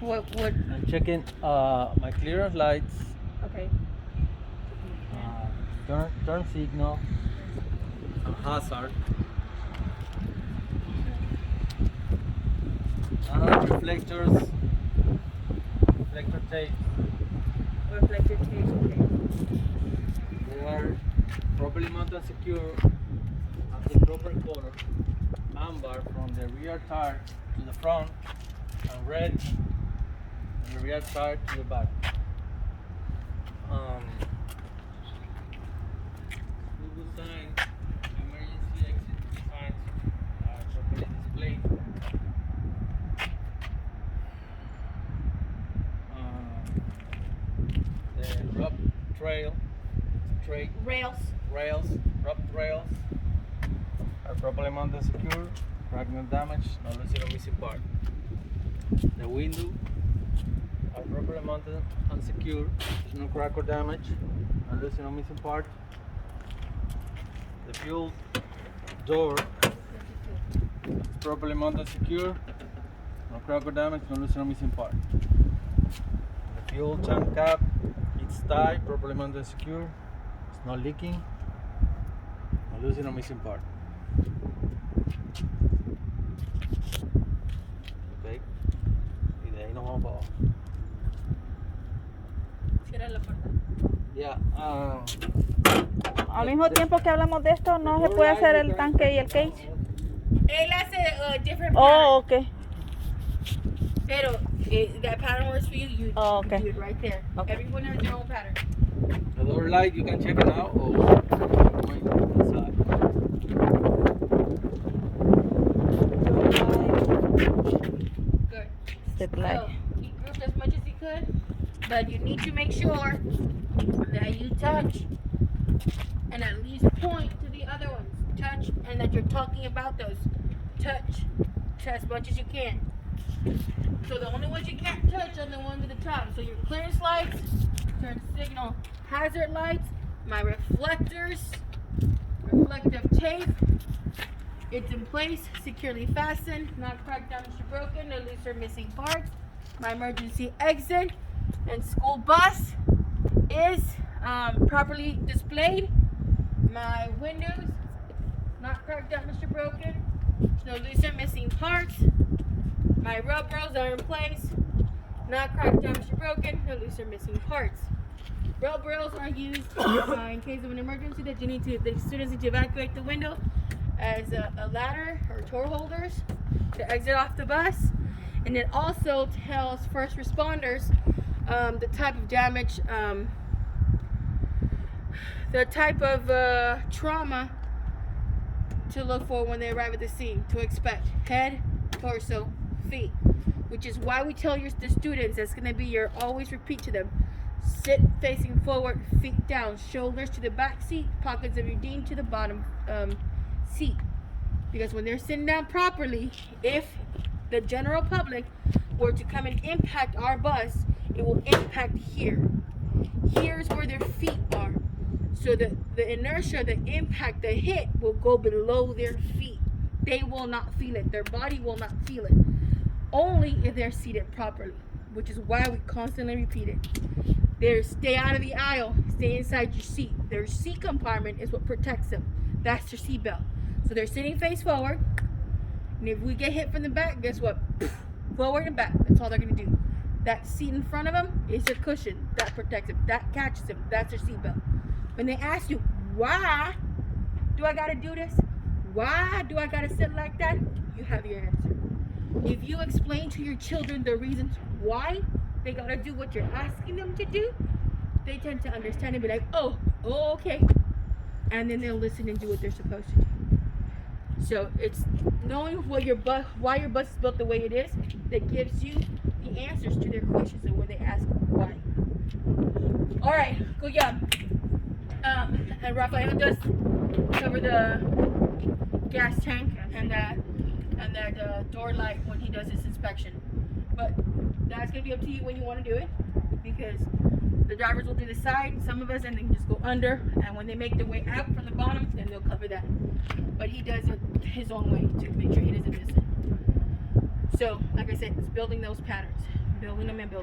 What? I'm checking my clearance lights, Okay. turn signal, hazard, reflector tape. Reflective tape. Okay. They are properly mounted and secure at the proper color. Amber from the rear tire to the front, and red from the rear tire to the back. Google sign, emergency exit signs are properly displayed. The rope Rails. rope rails are properly mounted and secure, crack no damage, no losing or missing part. The window are properly mounted and secure, there's no crack or damage, no losing or missing part. The fuel door is properly mounted and secure, no crack or damage, no losing or missing part. The fuel tank cap, it's tight, properly mounted and secure, it's not leaking, no losing or missing part. Ok, y de ahí nos vamos para abajo. Cierra la puerta. Ya, Al mismo tiempo que hablamos de esto, no se puede hacer el tanque y el cage. Él hace different Oh, pattern. ok. Pero that pattern works for you. You Oh, okay. do it right there. Okay. Everyone has their own pattern. the door light, you can check it out or wait inside. Good. Step So light. he grouped as much as he could, but you need to make sure that you touch and at least point to the other ones. Touch, and that you're talking about those. Touch as much as you can. So the only ones you can't touch are the ones at the top. So your clearance lights, turn signal hazard lights, my reflectors, reflective tape. It's in place, securely fastened, not cracked, damaged, or broken, no loose or missing parts. My emergency exit and school bus is properly displayed. My windows, not cracked, damaged, or broken, no loose or missing parts. My rub rails are in place, not cracked, damaged, or broken, no loose or missing parts. Rub rails are used in case of an emergency that the students need to evacuate the window as a ladder or door holders to exit off the bus. And it also tells first responders the type of damage, the type of trauma to look for when they arrive at the scene, to expect: head, torso, feet. Which is why we tell the students, that's going to be your always repeat to them: sit facing forward, feet down, shoulders to the back seat, pockets of your dean to the bottom seat. Because when they're sitting down properly, if the general public were to come and impact our bus, it will impact here. Here's where their feet are. So the inertia, the impact, the hit will go below their feet. They will not feel it. Their body will not feel it. Only if they're seated properly, which is why we constantly repeat it. Stay out of the aisle. Stay inside your seat. Their seat compartment is what protects them. That's their seat belt. So they're sitting face forward. And if we get hit from the back, guess what? Forward and back. That's all they're going to do. That seat in front of them is their cushion. That protects them. That catches them. That's their seat belt. When they ask you, why do I got to do this? Why do I got to sit like that? You have your answer. If you explain to your children the reasons why they got to do what you're asking them to do, they tend to understand and be like, oh, okay. And then they'll listen and do what they're supposed to do. So it's knowing why your bus is built the way it is that gives you the answers to their questions and when they ask why. All right, good job. And Rafael does cover the gas tank and that door light when he does his inspection. But that's gonna be up to you when you want to do it, because the drivers will do the side, some of us, and then just go under. And when they make their way out from the bottom, then they'll cover that. But he does it his own way to make sure he doesn't miss it. So, like I said, it's building those patterns. building them and building.